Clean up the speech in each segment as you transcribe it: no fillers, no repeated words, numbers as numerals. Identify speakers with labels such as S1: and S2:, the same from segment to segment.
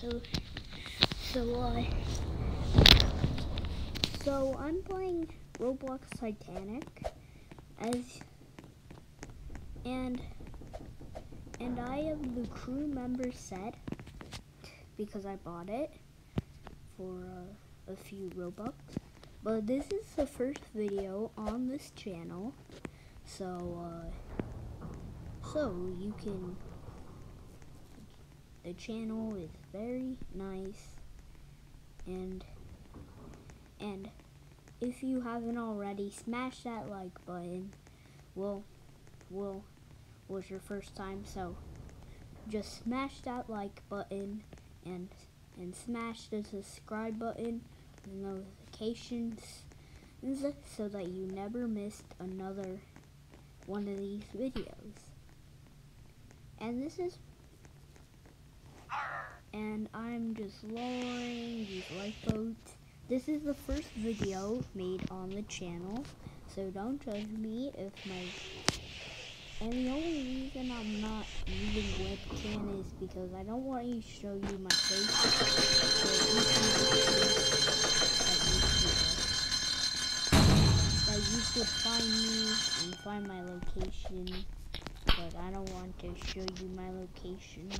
S1: So, so, uh, so I'm playing Roblox Titanic, and I have the crew member set because I bought it for a few Robux. But this is the first video on this channel, so you can. The channel is very nice, and if you haven't already, smash that like button. Was your first time, so just smash that like button and smash the subscribe button, the notifications, so that you never missed another one of these videos. And I'm just lowering these lifeboats. This is the first video made on the channel, so don't judge me if and the only reason I'm not using webcam is because I don't want to show you my face. That you could find me and find my location, but I don't want to show you my location.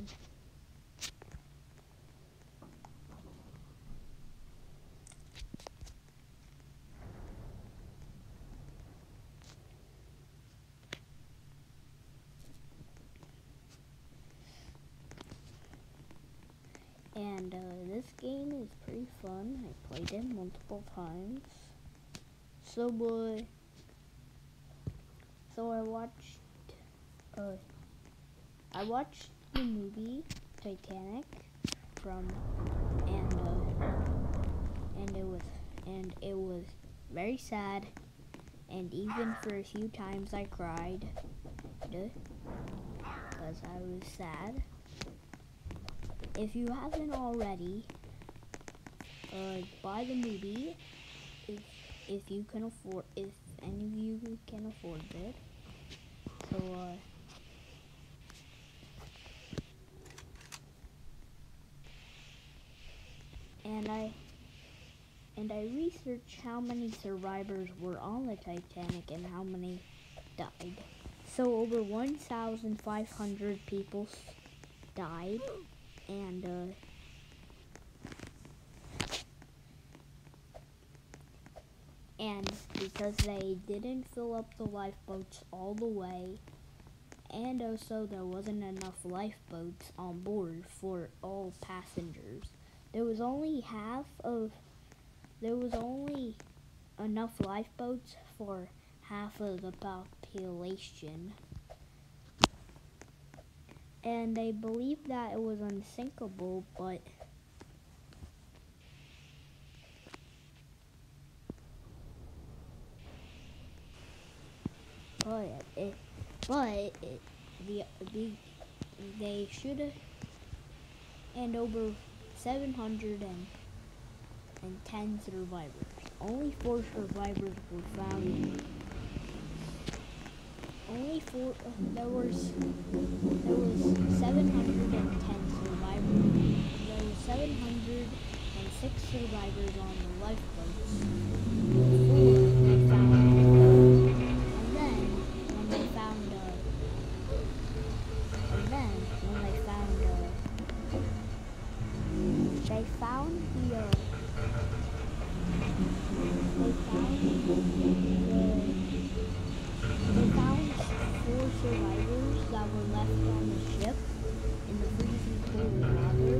S1: And this game is pretty fun. I played it multiple times. So I watched the movie Titanic and it was very sad, and even for a few times I cried because I was sad. If you haven't already, buy the movie if you can afford, if any of you can afford it. So and I researched how many survivors were on the Titanic and how many died. So over 1,500 people died. And because they didn't fill up the lifeboats all the way, and also there wasn't enough lifeboats on board for all passengers. There was only enough lifeboats for half of the population. And they believed that it was unsinkable, but they should have, and over 710 survivors. Only 4 survivors were found. There was 710 survivors. There were 706 survivors on the lifeboats. They found 4 survivors that were left on the ship in the freezing cold water.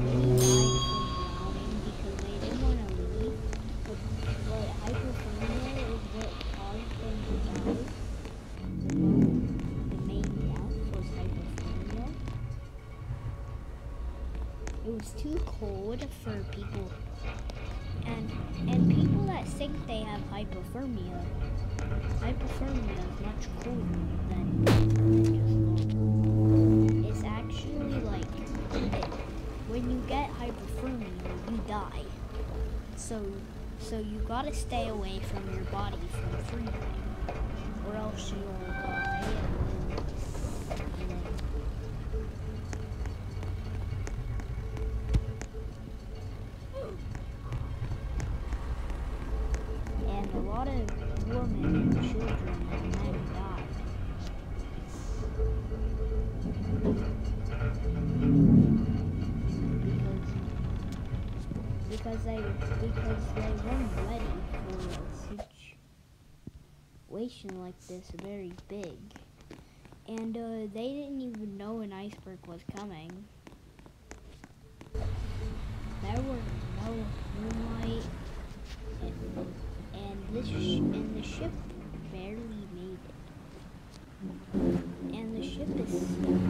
S1: Many died from drowning because they didn't want to leave, but hypothermia is what caused them to die. The main death was hypothermia. It was too cold for people, and people that think they have hypothermia. Hypothermia is much colder than just normal. It's actually like when you get hypothermia, you die. So you gotta stay away from your body from freezing, or else you'll die. because they weren't ready for a situation like this, very big. And they didn't even know an iceberg was coming. There were no moonlight, and the ship barely made it. And the ship is sinking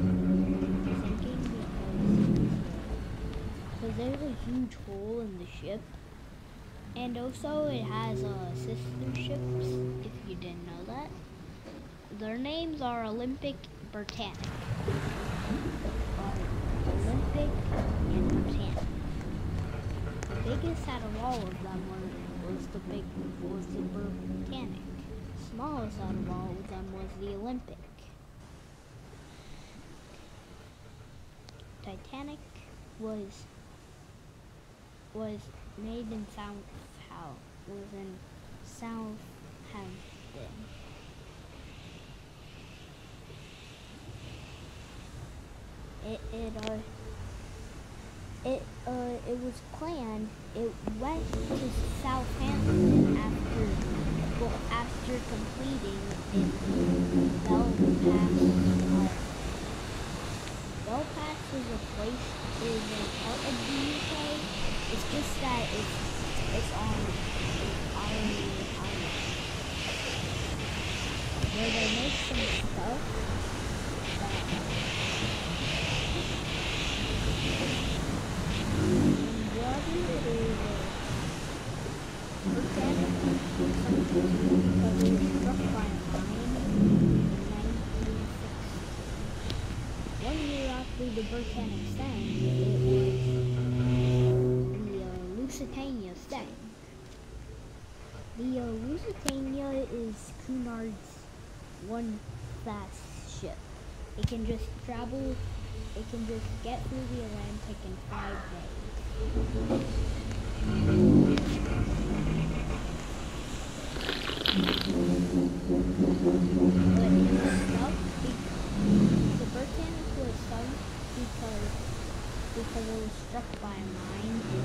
S1: because there's a huge hole in the ship. And also it has sister ships, if you didn't know that. Their names are Olympic, Britannic. Olympic and Britannic. The biggest out of all of them was the Britannic. Smallest out of all of them was the Olympic. Titanic was made in Southampton. It was planned. It went to Southampton after completing in Belfast. Belfast is a part of the UK. It's just that it's on Ireland, where they make some stuff. The Britannic sank, it was the Lusitania sank. The Lusitania is Cunard's one fast ship. It can just get through the Atlantic in 5 days. But it was stuck. The Britannic was sunk because it was struck by a mine in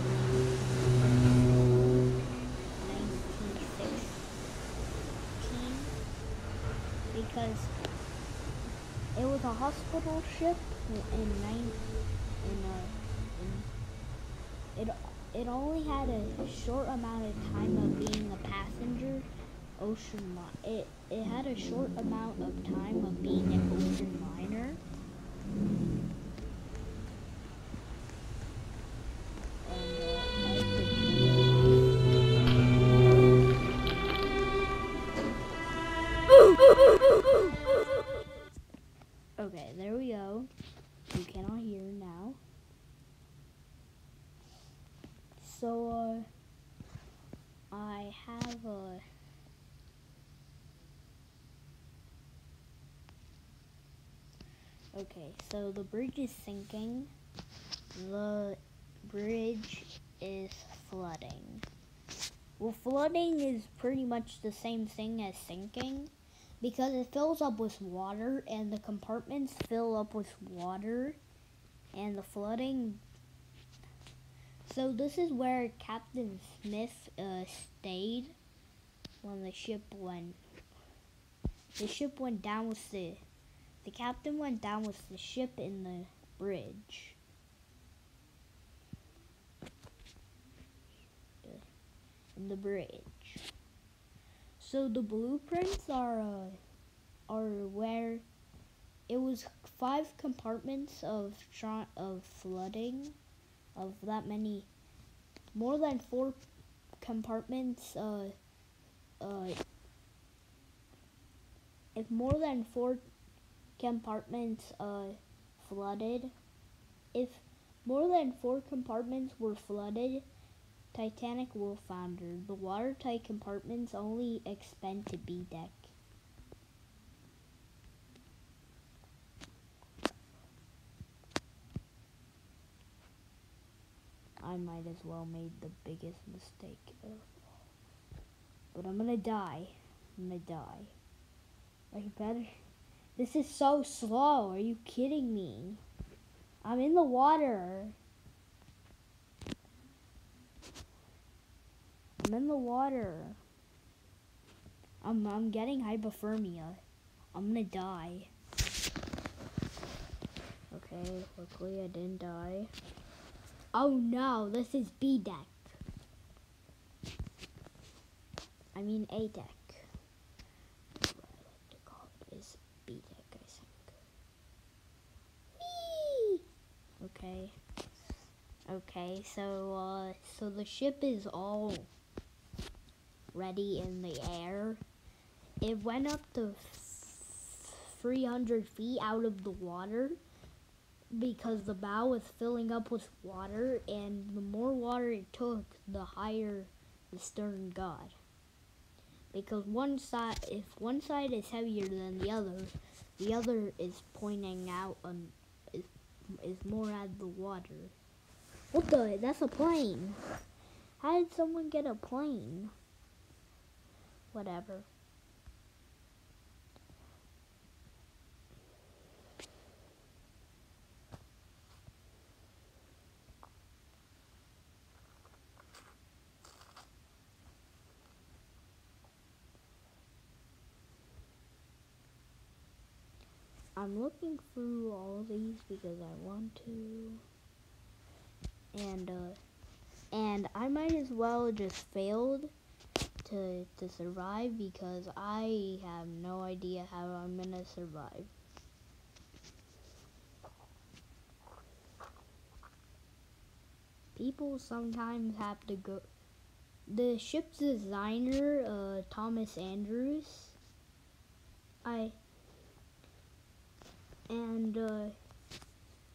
S1: 1916. Because it was a hospital ship it only had a short amount of time of being a passenger ocean liner. It had a short amount of time of being an ocean liner. Okay, there we go. You cannot hear now. So, I have okay, so the bridge is sinking. The bridge is flooding. Well, flooding is pretty much the same thing as sinking because it fills up with water and the compartments fill up with water and the flooding. So this is where Captain Smith stayed when the ship went. The ship went down with the captain went down with the ship in the bridge. In the bridge. So the blueprints are where it was 5 compartments of flooding, of that many, more than 4 compartments. If more than 4 compartments flooded, if more than 4 compartments were flooded, Titanic will founder. The watertight compartments only expand to B deck. I might as well made the biggest mistake of all. But I'm gonna die. I better. This is so slow. Are you kidding me? I'm in the water. I'm in the water. I'm getting hypothermia. I'm gonna die. Okay, luckily I didn't die. Oh no, this is B deck. I mean A deck. What I like to call it is B deck, I think. Whee! Okay. Okay, so the ship is all ready in the air. It went up to 300 feet out of the water because the bow was filling up with water, and the more water it took, the higher the stern got. Because if one side is heavier than the other is pointing out is more at the water. What the? That's a plane. How did someone get a plane? Whatever. I'm looking through all these because I want to. And I might as well just failed to survive because I have no idea how I'm gonna survive. People sometimes have to go. The ship's designer, Thomas Andrews,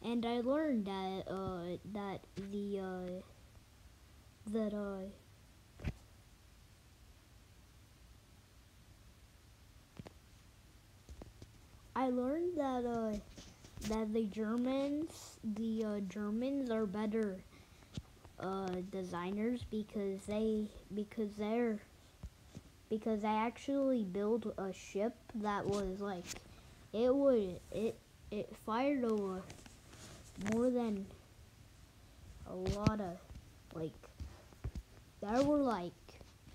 S1: and I learned that the Germans are better designers because they actually built a ship that was like it fired over more than a lot of there were like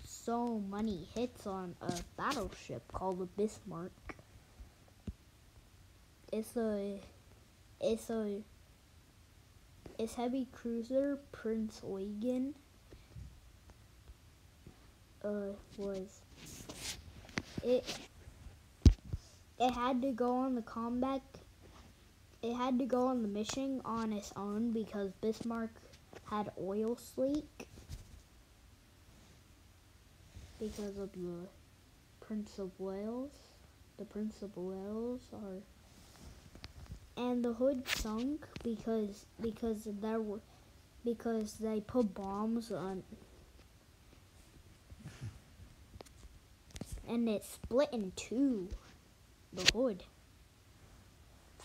S1: so many hits on a battleship called the Bismarck. It's heavy cruiser Prince Eugen was it had to go on the combat. It had to go on the mission on its own because Bismarck had oil leak because of the Prince of Wales. The Prince of Wales and the hood sunk because they put bombs on, and it split in two, the hood.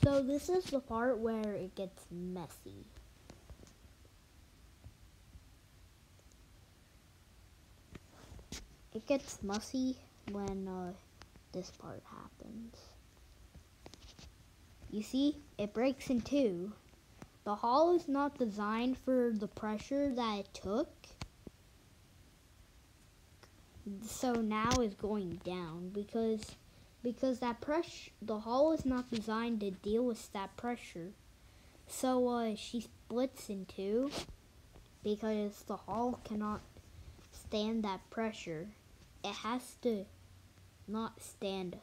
S1: So this is the part where it gets messy. It gets messy when this part happens. You see, it breaks in two. The hull is not designed for the pressure that it took. So now it's going down because that pressure, the hull is not designed to deal with that pressure. So she splits in two because the hull cannot stand that pressure. It has to not stand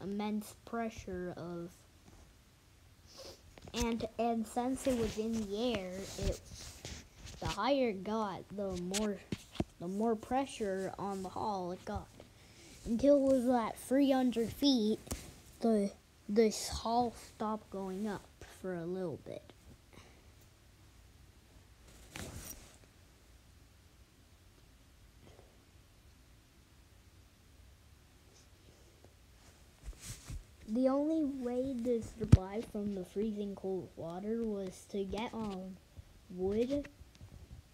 S1: immense pressure of, and since it was in the air, the higher it got, the more pressure on the hull it got. Until it was at 300 feet, this hull stopped going up for a little bit. The only way to survive from the freezing cold water was to get on wood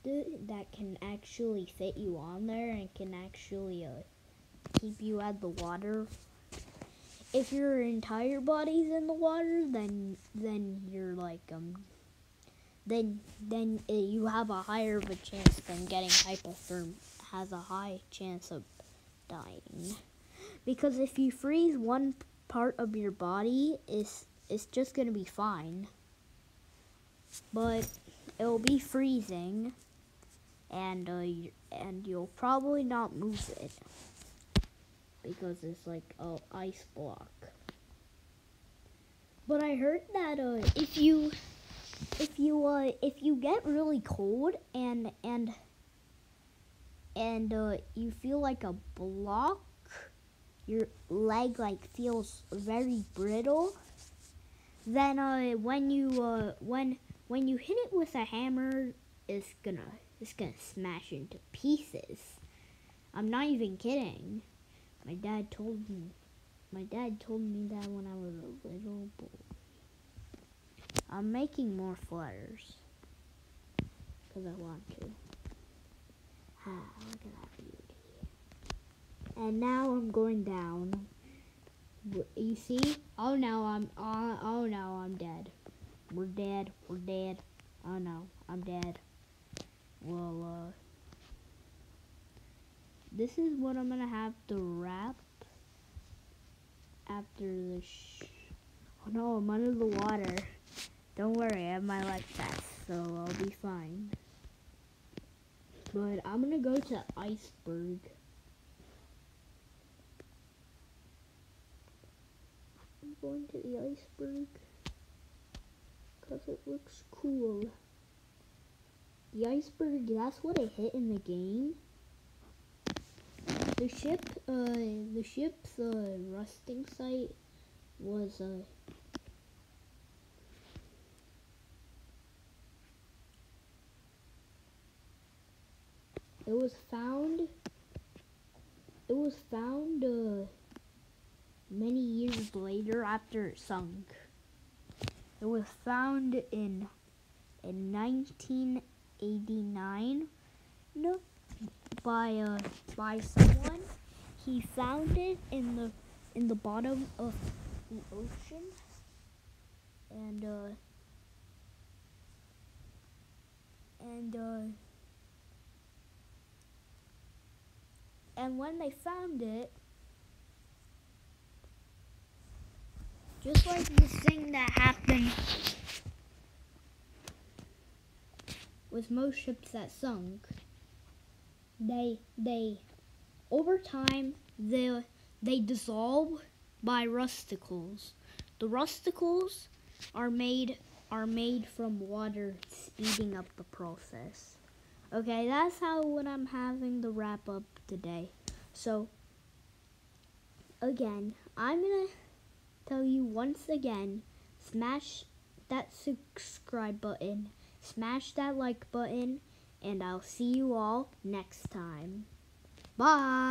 S1: that can actually fit you on there and can actually keep you at the water. If your entire body's in the water, then you're like then you have a higher of a chance than getting has a high chance of dying. Because if you freeze one part of your body, it's just gonna be fine. But it'll be freezing, and you'll probably not move it because it's like a ice block. But I heard that if you get really cold and you feel like a block, your leg like feels very brittle, then when you hit it with a hammer, it's gonna smash into pieces. I'm not even kidding. My dad told me that when I was a little boy. I'm making more flares because I want to. Look at that beauty. And now I'm going down. You see? Oh no, I'm dead. We're dead. Oh no, I'm dead. Well, this is what I'm gonna have to wrap after the oh no, I'm under the water. Don't worry, I have my life vest, so I'll be fine. But I'm gonna go to Iceberg. I'm going to the Iceberg because it looks cool. The iceberg, that's what it hit in the game. The ship's rusting site was it was found many years later after it sunk. It was found in 1989 by someone. He found it in the bottom of the ocean, and when they found it, just like this thing that happened with most ships that sunk, they over time they dissolve by rusticles. The rusticles are made from water, speeding up the process. Okay, that's what I'm having the wrap up today. So again, I'm gonna tell you once again, smash that subscribe button, smash that like button, and I'll see you all next time. Bye!